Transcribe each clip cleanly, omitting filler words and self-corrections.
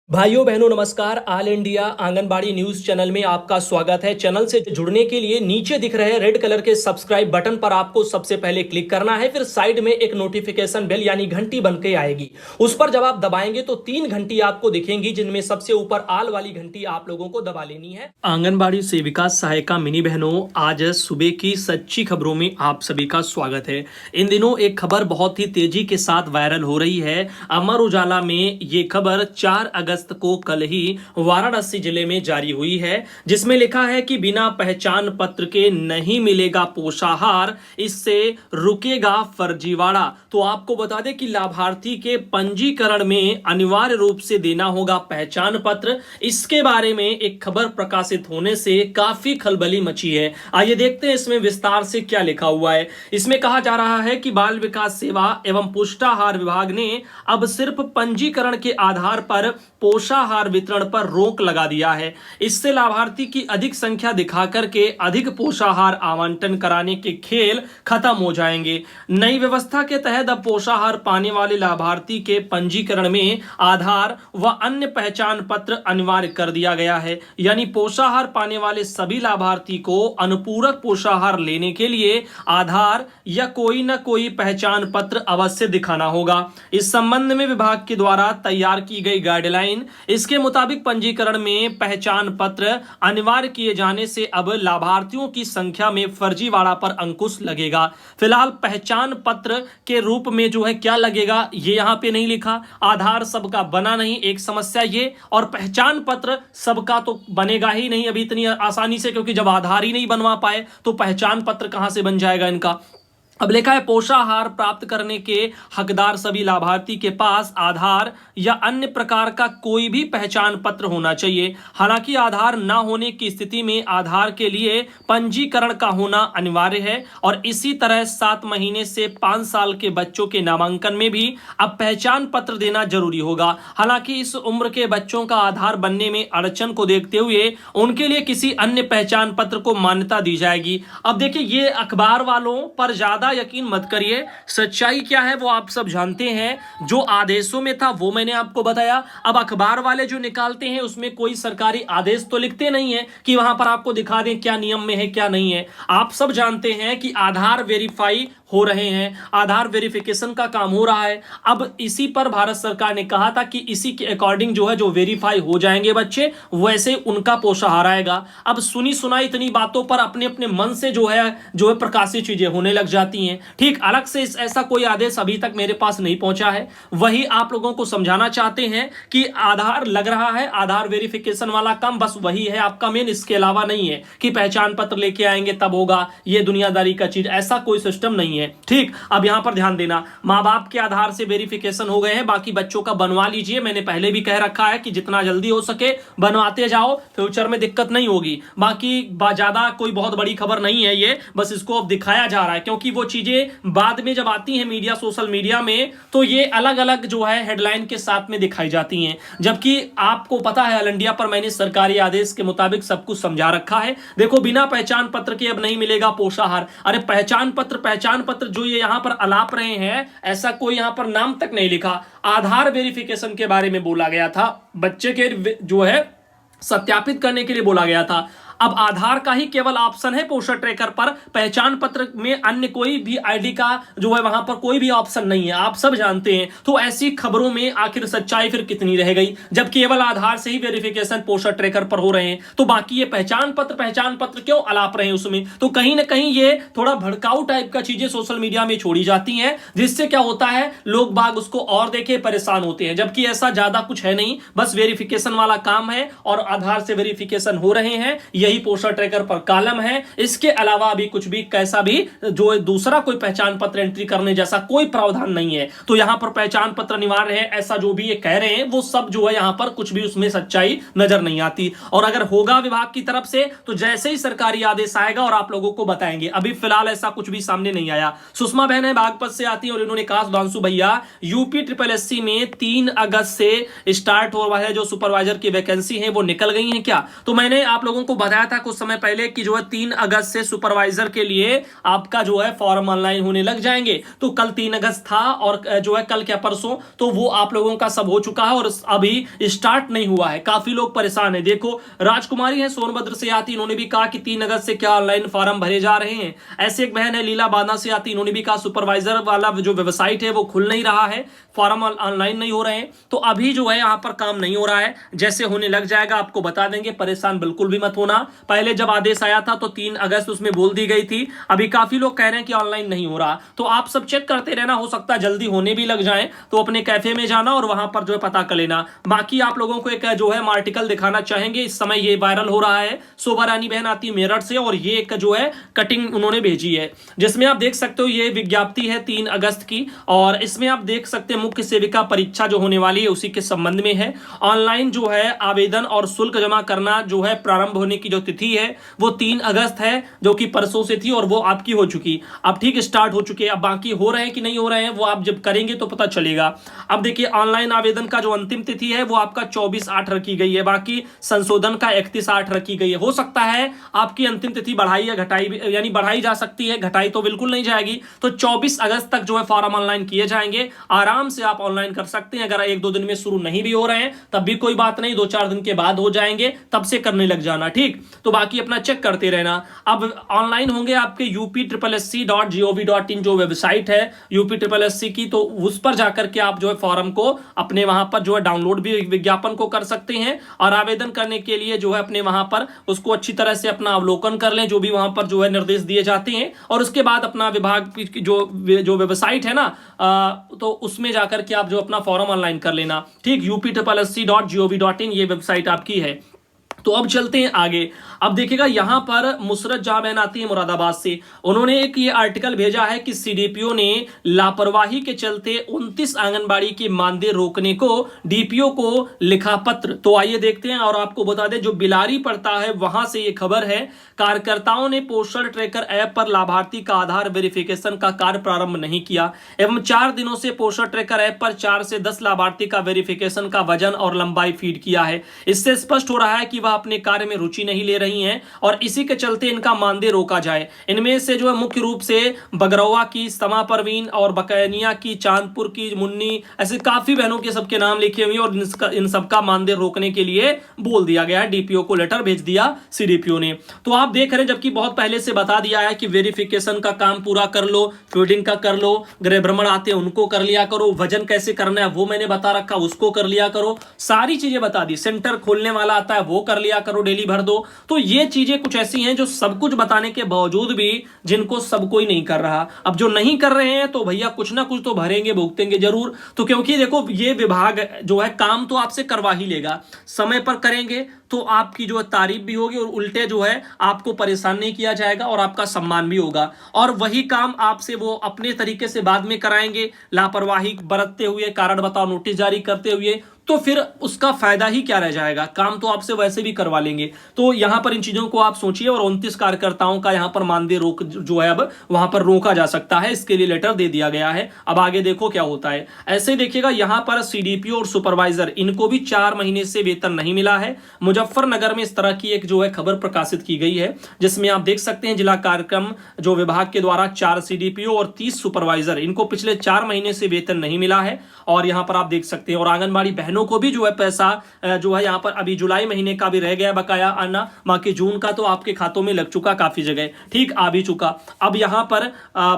भाइयों बहनों नमस्कार। All India anganwadi news channel में आपका स्वागत है। चैनल से जुड़ने के लिए नीचे दिख रहे रेड कलर के सब्सक्राइब बटन पर आपको सबसे पहले क्लिक करना है। फिर साइड में एक नोटिफिकेशन बेल यानी घंटी बन के आएगी, उस पर जब आप दबाएंगे तो 3 घंटी आपको दिखेंगी, जिनमें सबसे ऊपर आल वाली घंटी आप लोगों को दबा लेनी है। आंगनबाड़ी सेविका सहायिका मिनी बहनों, आज सुबह की सच्ची खबरों में आप सभी का स्वागत है। इन दिनों एक खबर बहुत ही तेजी के साथ वायरल हो रही है। अमर उजाला में ये खबर 4 अगस्त को कल ही वाराणसी जिले में जारी हुई है, जिसमें लिखा है कि बिना पहचान पत्र के नहीं मिलेगा पोषाहार, इससे रुकेगा फर्जीवाड़ा। तो आपको बता दें कि लाभार्थी के पंजीकरण में अनिवार्य रूप से देना होगा पहचान पत्र। इसके बारे में एक खबर प्रकाशित होने से काफी खलबली मची है। आइए देखते हैं इसमें विस्तार से क्या लिखा हुआ है। इसमें कहा जा रहा है कि बाल विकास सेवा एवं पुष्टाहार विभाग ने अब सिर्फ पंजीकरण के आधार पर पोषाहार वितरण पर रोक लगा दिया है। इससे लाभार्थी की अधिक संख्या दिखा करके अधिक पोषाहार आवंटन कराने के खेल खत्म हो जाएंगे। नई व्यवस्था के तहत अब पोषाहार पाने वाले लाभार्थी के पंजीकरण में आधार व अन्य पहचान पत्र अनिवार्य कर दिया गया है। यानी पोषाहार पाने वाले सभी लाभार्थी को अनुपूरक पोषाहार लेने के लिए आधार या कोई न कोई पहचान पत्र अवश्य दिखाना होगा। इस संबंध में विभाग के द्वारा तैयार की गई गाइडलाइन, इसके मुताबिक पंजीकरण में पहचान पत्र अनिवार्य किए जाने से अब लाभार्थियों की संख्या में फर्जीवाड़ा पर अंकुश लगेगा। फिलहाल पहचान पत्र के रूप में जो है क्या लगेगा ये यहां पे नहीं लिखा। आधार सबका बना नहीं, एक समस्या ये, और पहचान पत्र सबका तो बनेगा ही नहीं अभी इतनी आसानी से, क्योंकि जब आधार ही नहीं बनवा पाए तो पहचान पत्र कहां से बन जाएगा इनका। अब लिखा है पोषाहार प्राप्त करने के हकदार सभी लाभार्थी के पास आधार या अन्य प्रकार का कोई भी पहचान पत्र होना चाहिए। हालांकि आधार न होने की स्थिति में आधार के लिए पंजीकरण का होना अनिवार्य है, और इसी तरह 7 महीने से 5 साल के बच्चों के नामांकन में भी अब पहचान पत्र देना जरूरी होगा। हालांकि इस उम्र के बच्चों का आधार बनने में अड़चन को देखते हुए उनके लिए किसी अन्य पहचान पत्र को मान्यता दी जाएगी। अब देखिए, ये अखबार वालों पर ज्यादा यकीन मत करिए, सच्चाई क्या है वो आप सब जानते हैं। जो आदेशों में था वो मैंने आपको बताया। अब अखबार वाले जो निकालते हैं उसमें कोई सरकारी आदेश तो लिखते नहीं है कि वहां पर आपको दिखा दें क्या नियम में है क्या नहीं है। आप सब जानते हैं कि आधार वेरीफाई हो रहे हैं, आधार वेरिफिकेशन का काम हो रहा है। अब इसी पर भारत सरकार ने कहा था कि इसी के अकॉर्डिंग जो है जो वेरीफाई हो जाएंगे बच्चे, वैसे उनका पोषाहार आएगा। अब सुनी सुनाई इतनी बातों पर अपने अपने मन से जो है प्रकाशित चीजें होने लग जाती हैं। ठीक, अलग से ऐसा कोई आदेश अभी तक मेरे पास नहीं पहुंचा है। वही आप लोगों को समझाना चाहते हैं कि आधार लग रहा है, आधार वेरिफिकेशन वाला काम बस वही है आपका मेन, इसके अलावा नहीं है कि पहचान पत्र लेके आएंगे तब होगा, ये दुनियादारी का चीज, ऐसा कोई सिस्टम नहीं है। ठीक, अब यहां पर ध्यान देना, मां बाप के आधार से वेरिफिकेशन हो गए हैं, बाकी बच्चों का बनवा लीजिए। मैंने पहले भी कह रखा है कि जितना जल्दी हो सके बनवाते जाओ, फ्यूचर में दिक्कत नहीं होगी। बाकी ज्यादा कोई बहुत बड़ी खबर नहीं है ये, बस इसको अब दिखाया जा रहा है, क्योंकि वो चीजें बाद में जब आती हैं मीडिया, सोशल मीडिया में, तो ये अलग अलग जो है हेडलाइन के साथ में दिखाई जाती हैं। जबकि आपको पता है ऑल इंडिया पर मैंने सरकारी आदेश के मुताबिक सब कुछ समझा रखा है। देखो, बिना पहचान पत्र के अब नहीं मिलेगा पोषाहार। अरे पहचान पत्र जो ये यहां पर अलाप रहे हैं, ऐसा कोई यहां पर नाम तक नहीं लिखा। आधार वेरिफिकेशन के बारे में बोला गया था, बच्चे के जो है सत्यापित करने के लिए बोला गया था। अब आधार का ही केवल ऑप्शन है पोषण ट्रैकर पर, पहचान पत्र में अन्य कोई भी आईडी का जो है वहां पर कोई भी ऑप्शन नहीं है, आप सब जानते हैं। तो ऐसी खबरों में आखिर सच्चाई फिर कितनी रह गई, जब केवल आधार से ही वेरिफिकेशन पोषण ट्रैकर पर हो रहे हैं, तो बाकी ये पहचान पत्र क्यों अलाप रहे हैं उसमें। तो कहीं ना कहीं ये थोड़ा भड़काऊ टाइप का चीजें सोशल मीडिया में छोड़ी जाती हैं, जिससे क्या होता है लोग बाग उसको और देखे परेशान होते हैं। जबकि ऐसा ज्यादा कुछ है नहीं, बस वेरिफिकेशन वाला काम है और आधार से वेरिफिकेशन हो रहे हैं, यही पोषण ट्रैकर पर कॉलम है। इसके अलावा अभी कुछ भी कैसा भी जो दूसरा कोई पहचान पत्र एंट्री करने जैसा कोई प्रावधान नहीं है। तो यहां पर पहचान पत्र अनिवार्य है ऐसा जो भी ये कह रहे हैं, वो सब जो है यहां पर कुछ भी उसमें सच्चाई नजर नहीं आती। और अगर होगा विभाग की तरफ से तो जैसे ही सरकारी आदेश आएगा और आप लोगों को बताएंगे। अभी फिलहाल ऐसा कुछ भी सामने नहीं आया। सुषमा बहन है बागपत से आती है और इन्होंने कहा, सुधांशु भैया यूपी SSSC में 3 अगस्त से स्टार्ट हो रहा है जो सुपरवाइजर की वैकेंसी है वो निकल गई है क्या। तो मैंने आप लोगों को बताया आया था कुछ समय पहले कि जो है 3 अगस्त से सुपरवाइजर के लिए आपका जो है फॉर्म ऑनलाइन होने लग जाएंगे। तो कल 3 अगस्त था और जो है कल क्या परसों, तो वो आप लोगों का सब हो चुका है और अभी स्टार्ट नहीं हुआ है। काफी लोग परेशान है। देखो राजकुमारी है सोनभद्र से आती, इन्होंने भी कहा कि 3 अगस्त से क्या ऑनलाइन फॉर्म भरे जा रहे हैं। ऐसे एक बहन है लीला बांदा से आती, इन्होंने भी कहा सुपरवाइजर वाला जो वेबसाइट है वो खुल नहीं रहा है, फॉर्म ऑनलाइन नहीं हो रहे हैं। तो अभी जो है यहां पर काम नहीं हो रहा है, जैसे होने लग जाएगा आपको बता देंगे, परेशान बिल्कुल भी मत होना। पहले जब आदेश आया था तो 3 अगस्त उसमें बोल दी गई थी, अभी काफी लोग कह रहे हैं कि ऑनलाइन नहीं हो रहा। तो आप सब चेक करते रहना, हो सकता है जल्दी होने भी लग जाए, तो अपने कैफे में जाना और वहां पर जो है पता कर लेना। बाकी आप लोगों को एक जो है आर्टिकल दिखाना चाहेंगे, इस समय ये वायरल हो रहा है। शोभा रानी बहन आती है मेरठ से और ये एक जो है कटिंग उन्होंने भेजी है, जिसमें आप देख सकते हो ये विज्ञप्ति है 3 अगस्त की, और इसमें आप देख सकते हैं मुख्य सेविका परीक्षा जो होने वाली है उसी के संबंध में है। ऑनलाइन जो है आवेदन और शुल्क जमा करना जो है प्रारंभ होने की जो तिथि है वो 3 अगस्त है, जो कि परसों से थी और वो आपकी हो चुकी, अब ठीक स्टार्ट हो चुके हैं। अब बाकी हो रहे हैं कि नहीं हो रहे हैं वो आप जब करेंगे तो पता चलेगा। अब देखिए ऑनलाइन आवेदन का जो अंतिम तिथि है वो आपका 24/8 रखी गई है, बाकी संशोधन का 31/8 रखी गई है। हो सकता है आपकी अंतिम तिथि बढ़ाई या घटाई, यानी बढ़ाई जा सकती है, घटाई तो बिल्कुल नहीं जाएगी। तो 24 अगस्त तक जो है फॉर्म ऑनलाइन किए जाएंगे, आराम से आप ऑनलाइन कर सकते हैं। अगर 1-2 दिन में शुरू नहीं भी हो रहे हैं तब भी कोई बात नहीं, 2-4 दिन के बाद हो जाएंगे, तब से करने लग जाना, ठीक। तो बाकी अपना चेक करते रहना। अब ऑनलाइन होंगे आपके upSSC.gov.in जो वेबसाइट है UPSSC की, तो उस पर जाकर के आप जो है फॉर्म को अपने वहां पर जो है डाउनलोड भी विज्ञापन को कर सकते हैं, और आवेदन करने के लिए जो है अपने वहां पर उसको अच्छी तरह से अपना अवलोकन कर लें, जो भी वहां पर जो है निर्देश दिए जाते हैं, और उसके बाद अपना विभाग की जो वेबसाइट है ना, तो उसमें जाकर के आप जो अपना फॉर्म ऑनलाइन कर लेना, ठीक। upSSC.gov.in ये वेबसाइट आपकी है। तो अब चलते हैं आगे। अब देखिएगा यहां पर मुसरत जहां बहन आती है मुरादाबाद से, उन्होंने एक ये आर्टिकल भेजा है कि सीडीपीओ ने लापरवाही के चलते 29 आंगनबाड़ी के मानदेय रोकने को डीपीओ को लिखा पत्र। तो आइए देखते हैं और आपको बता दें, जो बिलारी पड़ता है वहां से ये खबर है। कार्यकर्ताओं ने पोषण ट्रैकर ऐप पर लाभार्थी का आधार वेरिफिकेशन का कार्य प्रारंभ नहीं किया एवं 4 दिनों से पोषण ट्रैकर ऐप पर 4 से 10 लाभार्थी का वेरिफिकेशन का वजन और लंबाई फीड किया है। इससे स्पष्ट हो रहा है कि वह अपने कार्य में रुचि नहीं ले रही हैं और इसी के चलते इनका मानदेय रोका जाए। इनमें से जो है मुख्य रूप से बगरौआ की समा परवीन और बकैनिया की, चांदपुर की मुन्नी, ऐसे काफी बहनों के सबके नाम लिखे हुए और इन सबका मानदेय रोकने के लिए बोल दिया गया है। डीपीओ को लेटर भेज दिया सीडीपीओ ने। तो आप देख रहे हैं, जबकि बहुत पहले से बता दिया है कि वेरिफिकेशन का काम पूरा कर लो, फीडिंग का कर लो, गृह भ्रमण आते हैं उनको कर लिया करो, वजन कैसे करना है वो मैंने बता रखा, उसको कर लिया करो, सारी चीजें बता दी। सेंटर खोलने वाला आता है वो कर लिया करो, डेली भर दो। तो ये चीजें कुछ ऐसी हैं जो सब कुछ बताने के बावजूद भी जिनको सब कोई नहीं कर रहा। अब जो नहीं कर रहे हैं तो भैया कुछ ना कुछ तो भरेंगे, भुगतेंगे जरूर। तो क्योंकि देखो ये विभाग जो है काम तो आपसे करवा ही लेगा, समय पर करेंगे तो आपकी जो है तारीफ भी होगी और उल्टे जो है आपको परेशान नहीं किया जाएगा और आपका सम्मान भी होगा। और वही काम आपसे वो अपने तरीके से बाद में कराएंगे, लापरवाही बरतते हुए, कारण बताओ नोटिस जारी करते हुए, तो फिर उसका फायदा ही क्या रह जाएगा। काम तो आपसे वैसे भी करवा लेंगे। तो यहां पर इन चीजों को आप सोचिए। और 29 कार्यकर्ताओं का यहां पर मानदेय रोक जो है अब वहां पर रोका जा सकता है, इसके लिए लेटर दे दिया गया है। अब आगे देखो क्या होता है। ऐसे देखिएगा यहां पर सीडीपीओ और सुपरवाइजर इनको भी 4 महीने से वेतन नहीं मिला है। मुजफ्फरनगर में इस तरह की एक जो है खबर प्रकाशित की गई है, जिसमें आप देख सकते हैं जिला कार्यक्रम जो विभाग के द्वारा 4 सीडीपीओ और 30 सुपरवाइजर, इनको पिछले 4 महीने से वेतन नहीं मिला है। और यहां पर आप देख सकते हैं, और आंगनबाड़ी बहनों को भी जो है पैसा जो है यहां पर अभी जुलाई महीने का भी रह गया बकाया आना, बाकी जून का तो आपके खातों में लग चुका काफी जगह, ठीक, आ भी चुका। अब यहां पर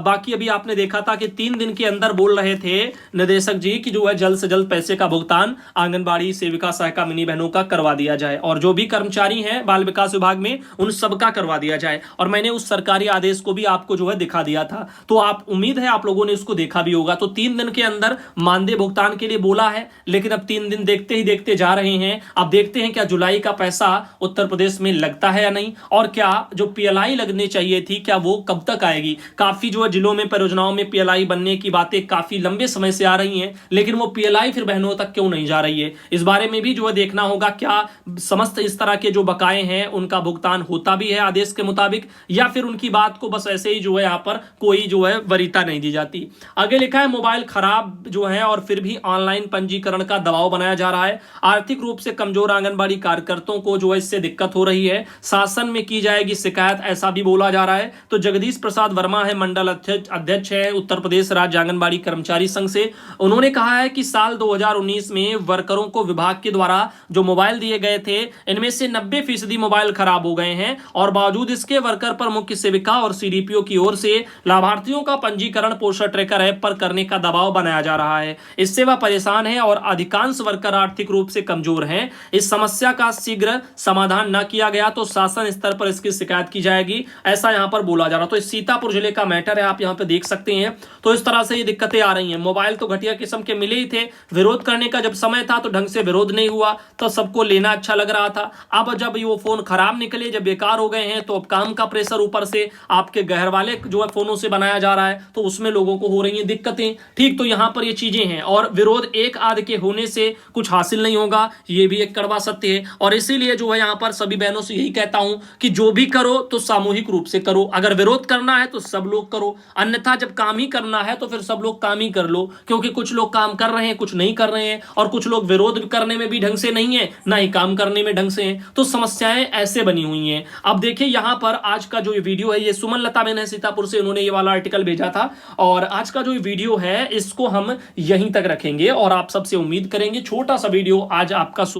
बाकी अभी आपने देखा था कि 3 दिन के अंदर बोल रहे थे निदेशक जी कि जो है जल्द से जल्द पैसे का भुगतान आंगनबाड़ी सेविका सहायिका मिनी बहनों का करवा दिया जाए, और जो भी कर्मचारी हैं बाल विकास विभाग में उन सबका करवा दिया जाए। और मैंने उस सरकारी आदेश को भी आपको जो है दिखा दिया था, तो आप उम्मीद है आप लोगों ने उसको देखा भी होगा। तो 3 दिन के अंदर मानदेय भुगतान के लिए बोला है, लेकिन अब 3 दिन देखते ही देखते जा रहे हैं। अब देखते हैं क्या जुलाई का पैसा उत्तर प्रदेश में लगता है या नहीं, और क्या जो पीएलआई लगनी चाहिए थी क्या वो कब तक आएगी। काफी जो है जिलों में परियोजनाओं में पीएलआई बनने की बातें काफी लंबे समय से आ रही हैं, लेकिन वो पीएलआई फिर बहनों तक क्यों नहीं जा रही है, इस बारे में भी जो है देखना होगा। क्या समस्त इस तरह के जो बकाए हैं उनका भुगतान होता भी है आदेश के मुताबिक, या फिर उनकी बात को बस ऐसे ही जो है यहां पर कोई जो है वरीयता नहीं दी जाती। आगे लिखा है मोबाइल खराब जो है और फिर भी ऑनलाइन पंजीकरण का दबाव बना बनाया जा रहा है। आर्थिक रूप से कमजोर आंगनबाड़ी कार्यकर्ताओं को जो है इससे दिक्कत हो रही है, शासन में की जाएगी शिकायत, ऐसा भी बोला जा रहा है। तो जगदीश प्रसाद वर्मा है, मंडल अध्यक्ष है उत्तर प्रदेश राज्य आंगनबाड़ी कर्मचारी संघ से। उन्होंने कहा है कि साल 2019 में वर्करों को विभाग के द्वारा जो मोबाइल दिए गए थे, इनमें से 90% मोबाइल खराब हो गए हैं और बावजूद इसके वर्कर पर मुख्य सेविका और सीडीपीओ की ओर से लाभार्थियों का पंजीकरण पोस्टर ट्रैकर ऐप पर करने का दबाव बनाया जा रहा है। इससे वह परेशान है और अधिकांश वर्कर आर्थिक रूप से कमजोर हैं। इस समस्या का शीघ्र समाधान न किया गया तो शासन स्तर पर इसकी शिकायत की जाएगी, ऐसा यहां पर बोला जा रहा है। तो इस सीतापुर जिले का मैटर है, आप यहां पे देख सकते हैं। तो इस तरह से ये दिक्कतें आ रही हैं। मोबाइल तो घटिया किस्म के मिले ही थे, विरोध करने का जब समय था तो ढंग से विरोध नहीं हुआ, तो सबको लेना अच्छा लग रहा था। अब जब वो फोन खराब निकले, जब बेकार हो गए हैं, तो अब काम का प्रेशर ऊपर से आपके घर वाले जो है फोनों से बनाया जा रहा है, तो उसमें लोगों को हो रही हैं दिक्कतें। ठीक, तो यहां पर ये चीजें हैं और विरोध एक आध के होने से कुछ हासिल नहीं होगा, ये भी एक कड़वा सत्य है। और इसीलिए जो है यहां पर सभी बहनों से यही कहता हूं कि जो भी करो तो सामूहिक रूप से करो। अगर विरोध करना है तो सब लोग करो, अन्यथा जब काम ही करना है तो फिर सब लोग काम ही कर लो, क्योंकि कुछ लोग काम कर रहे हैं, कुछ नहीं कर रहे हैं, और कुछ लोग विरोध करने में भी ढंग से नहीं है, ना ही काम करने में ढंग से है। तो समस्याएं ऐसे बनी हुई हैं। अब देखिए यहां पर आज का जो वीडियो है, ये सुमन लता बहन है सीतापुर से, उन्होंने ये वाला आर्टिकल भेजा था। और आज का जो वीडियो है इसको हम यहीं तक रखेंगे और आप सबसे उम्मीद करेंगे छोटा सा वीडियो आज आपका